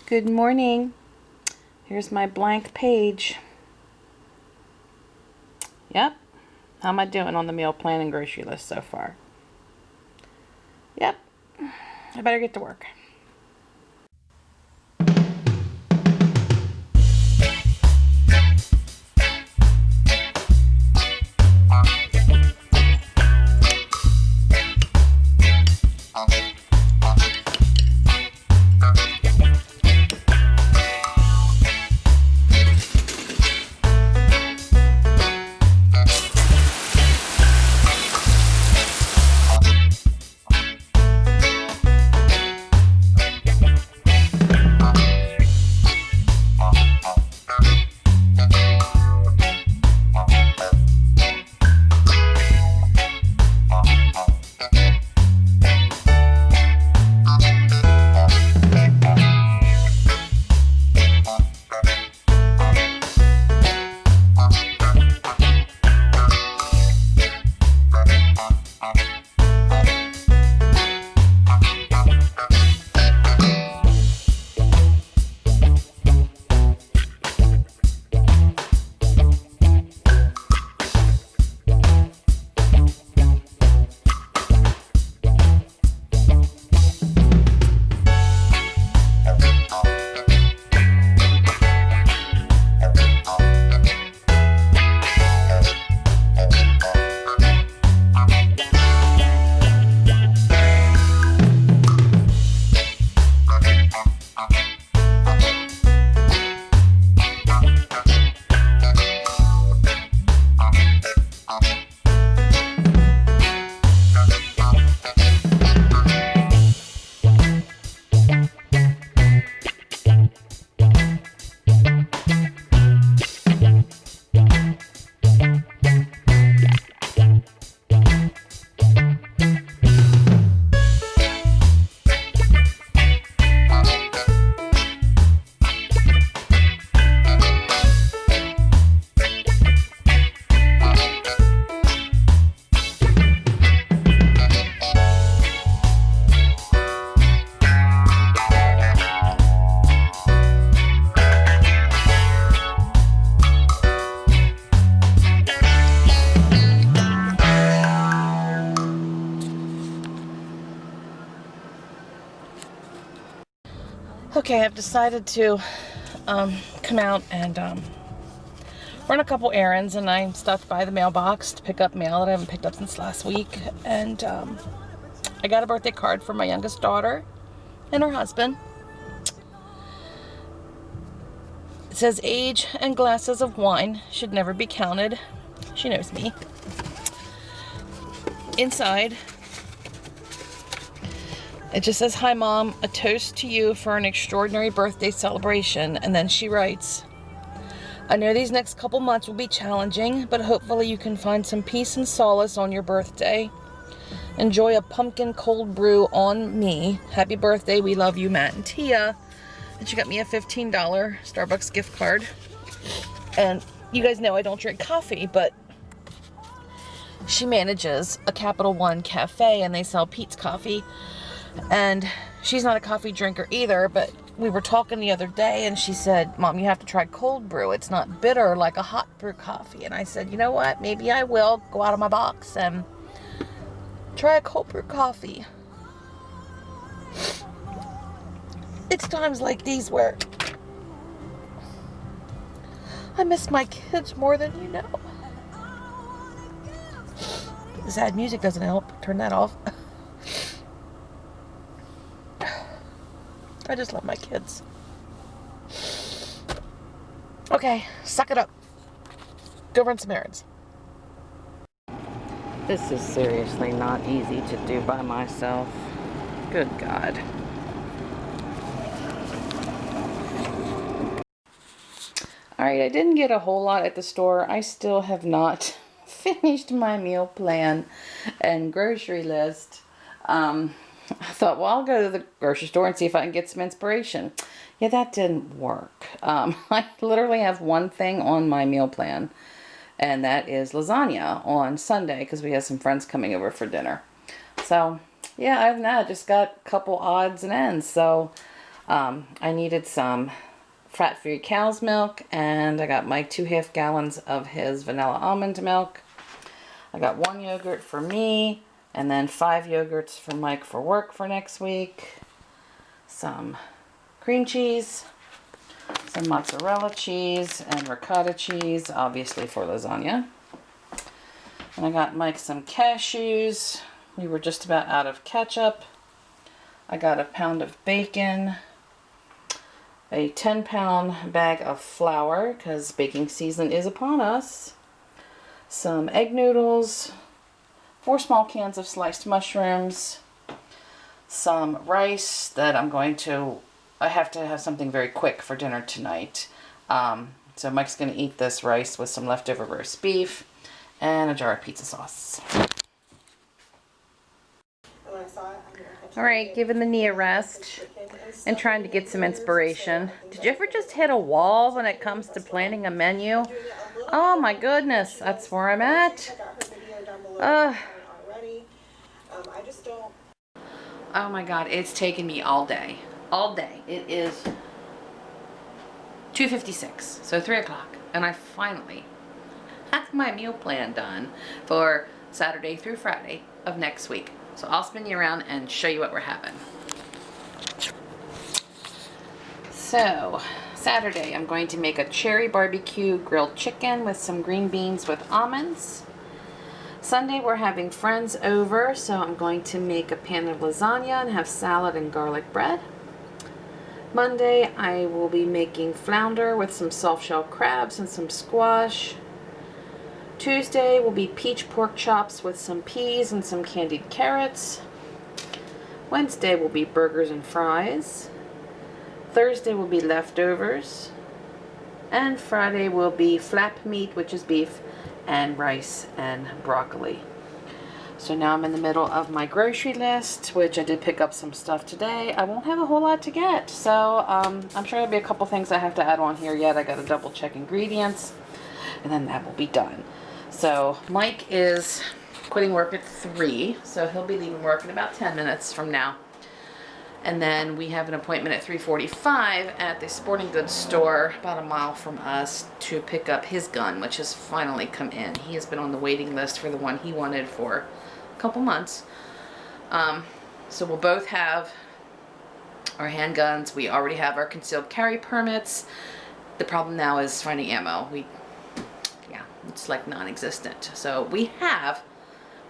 Good morning. Here's my blank page. Yep. How am I doing on the meal plan and grocery list so far? Yep. I better get to work. Okay, I've decided to come out and run a couple errands, and I stopped by the mailbox to pick up mail that I haven't picked up since last week. And I got a birthday card for my youngest daughter and her husband. It says, "Age and glasses of wine should never be counted." She knows me. Inside, it just says, "Hi Mom, a toast to you for an extraordinary birthday celebration." And then she writes, "I know these next couple months will be challenging, but hopefully you can find some peace and solace on your birthday. Enjoy a pumpkin cold brew on me. Happy birthday. We love you, Matt and Tia." And she got me a $15 Starbucks gift card. And you guys know I don't drink coffee, but she manages a Capital One cafe and they sell Pete's coffee. And she's not a coffee drinker either, but we were talking the other day and she said, "Mom, you have to try cold brew. It's not bitter like a hot brew coffee." And I said, "You know what? Maybe I will go out of my box and try a cold brew coffee." It's times like these where I miss my kids more than you know. The sad music doesn't help. Turn that off. I just love my kids. Okay, suck it up. Go run some errands. This is seriously not easy to do by myself. Good God. Alright, I didn't get a whole lot at the store. I still have not finished my meal plan and grocery list. I thought, well, I'll go to the grocery store and see if I can get some inspiration. Yeah, that didn't work. I literally have one thing on my meal plan, and that is lasagna on Sunday because we have some friends coming over for dinner. So, yeah, other than that, I just got a couple odds and ends. So, I needed some fat-free cow's milk, and I got Mike 2.5 gallons of his vanilla almond milk. I got 1 yogurt for me, and then 5 yogurts for Mike for work for next week. Some cream cheese, some mozzarella cheese, and ricotta cheese, obviously for lasagna. And I got Mike some cashews. We were just about out of ketchup. I got a pound of bacon, a 10-pound bag of flour, because baking season is upon us, some egg noodles, 4 small cans of sliced mushrooms, some rice that I have to have something very quick for dinner tonight. So Mike's going to eat this rice with some leftover roast beef and a jar of pizza sauce. Alright, giving the knee a rest and trying to get some inspiration. Did you ever just hit a wall when it comes to planning a menu? Oh my goodness, that's where I'm at. Oh my god, it's taken me all day. All day. It is 2:56, so 3 o'clock, and I finally have my meal plan done for Saturday through Friday of next week. So I'll spin you around and show you what we're having. So, Saturday I'm going to make a cherry barbecue grilled chicken with some green beans with almonds. Sunday we're having friends over, so I'm going to make a pan of lasagna and have salad and garlic bread. Monday I will be making flounder with some soft-shell crabs and some squash. Tuesday will be peach pork chops with some peas and some candied carrots. Wednesday will be burgers and fries. Thursday will be leftovers. And Friday will be flap meat, which is beef, and rice and broccoli. So now I'm in the middle of my grocery list, which I did pick up some stuff today. I won't have a whole lot to get, so I'm sure there'll be a couple things I have to add on here yet. I got to double check ingredients, and then that will be done. So Mike is quitting work at 3, so he'll be leaving work in about 10 minutes from now. And then we have an appointment at 3:45 at the sporting goods store about a mile from us to pick up his gun, which has finally come in. He has been on the waiting list for the one he wanted for a couple months. So we'll both have our handguns. We already have our concealed carry permits. The problem now is finding ammo. It's like non-existent. So we have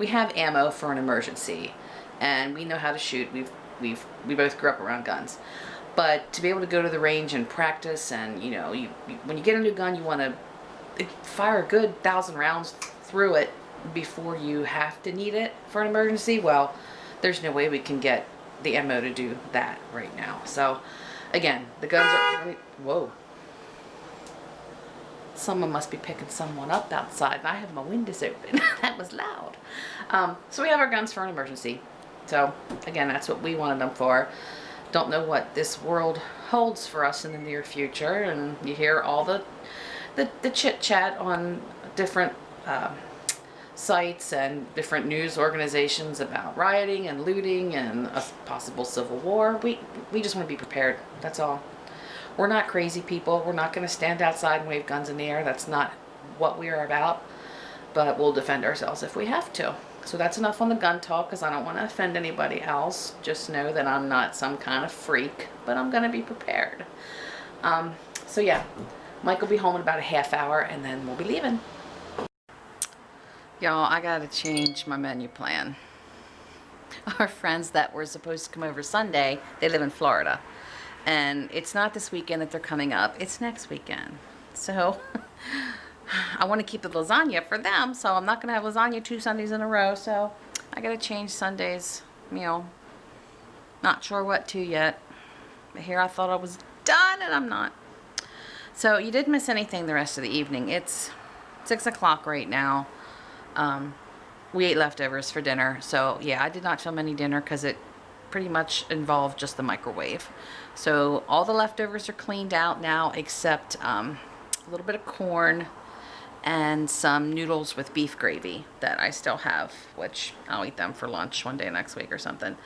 ammo for an emergency, and we know how to shoot. We both grew up around guns, but to be able to go to the range and practice, and you know, when you get a new gun, you want to fire a good 1,000 rounds through it before you have to need it for an emergency. Well, there's no way we can get the ammo to do that right now. So again, the guns are whoa. Someone must be picking someone up outside. I have my windows open. That was loud. So we have our guns for an emergency. So again, that's what we wanted them for. Don't know what this world holds for us in the near future, and you hear all the chit chat on different sites and different news organizations about rioting and looting and a possible civil war. We just want to be prepared. That's all. We're not crazy people. We're not going to stand outside and wave guns in the air. That's not what we are about. But we'll defend ourselves if we have to. So that's enough on the gun talk, because I don't want to offend anybody else. Just know that I'm not some kind of freak, but I'm going to be prepared. So yeah, Mike will be home in about a half hour, and then we'll be leaving. Y'all, I got to change my menu plan. Our friends that were supposed to come over Sunday, they live in Florida. And it's not this weekend that they're coming up, it's next weekend. So I want to keep the lasagna for them, so I'm not going to have lasagna 2 Sundays in a row. So I got to change Sunday's meal. Not sure what to yet. But here I thought I was done, and I'm not. So you didn't miss anything the rest of the evening. It's 6 o'clock right now. We ate leftovers for dinner. So yeah, I did not film any dinner because it pretty much involved just the microwave. So all the leftovers are cleaned out now, except a little bit of corn and some noodles with beef gravy that I still have, which I'll eat them for lunch one day next week or something.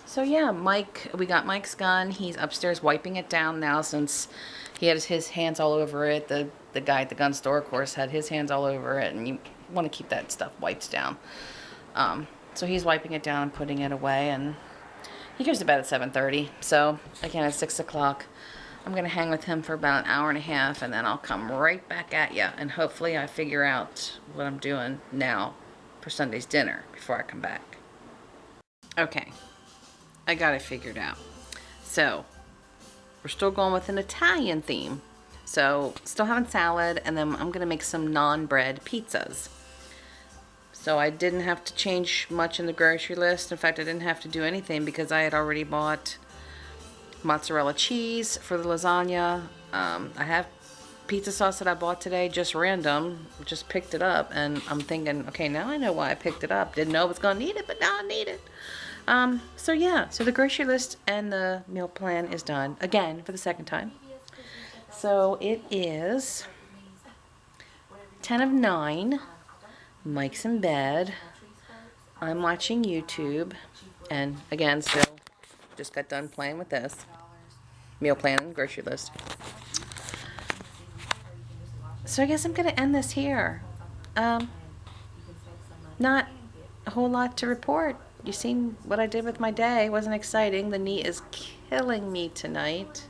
So yeah, Mike, we got Mike's gun. He's upstairs wiping it down now since he had his hands all over it. The guy at the gun store, of course, had his hands all over it, and you want to keep that stuff wiped down. So he's wiping it down and putting it away, and he goes to bed at 7:30. So again, at 6 o'clock, I'm going to hang with him for about an hour and a half, and then I'll come right back at you, and hopefully I figure out what I'm doing now for Sunday's dinner before I come back. Okay, I got it figured out. So we're still going with an Italian theme. So still having salad, and then I'm gonna make some non-bread pizzas. So I didn't have to change much in the grocery list. In fact, I didn't have to do anything because I had already bought mozzarella cheese for the lasagna. I have pizza sauce that I bought today, just random, just picked it up, and I'm thinking, okay, now I know why I picked it up. Didn't know I was gonna need it, but now I need it. So yeah, so the grocery list and the meal plan is done again for the second time. So it is 10 of 9. Mike's in bed. I'm watching YouTube, and again, still just got done playing with this meal plan and grocery list. So I guess I'm gonna end this here. Not a whole lot to report. You seen what I did with my day. It wasn't exciting. The knee is killing me tonight.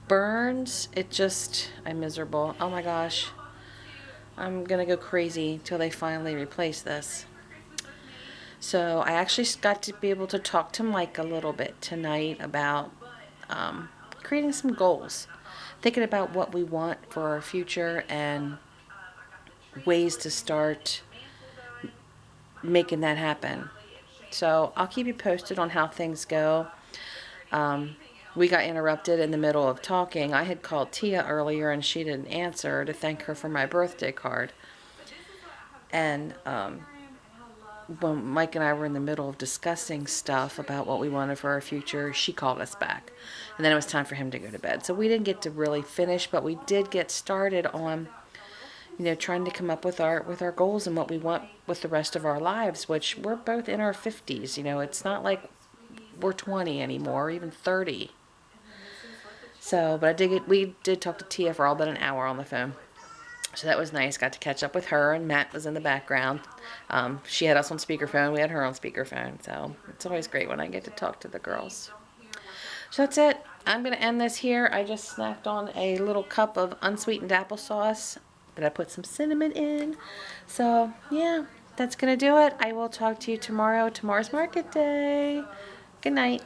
Burns, I'm miserable. Oh my gosh. I'm gonna go crazy till they finally replace this. So I actually got to be able to talk to Mike a little bit tonight about creating some goals. Thinking about what we want for our future and ways to start making that happen. So I'll keep you posted on how things go. We got interrupted in the middle of talking. I had called Tia earlier and she didn't answer to thank her for my birthday card. And when Mike and I were in the middle of discussing stuff about what we wanted for our future, she called us back. And then it was time for him to go to bed. So we didn't get to really finish, but we did get started on, trying to come up with our goals and what we want with the rest of our lives, which we're both in our 50s. It's not like we're 20 anymore, or even 30. So, but we did talk to Tia for all but an hour on the phone. So that was nice. Got to catch up with her, and Matt was in the background. She had us on speakerphone. We had her on speakerphone. So it's always great when I get to talk to the girls. So that's it. I'm going to end this here. I just snacked on a little cup of unsweetened applesauce that I put some cinnamon in. So, yeah, that's going to do it. I will talk to you tomorrow. Tomorrow's market day. Good night.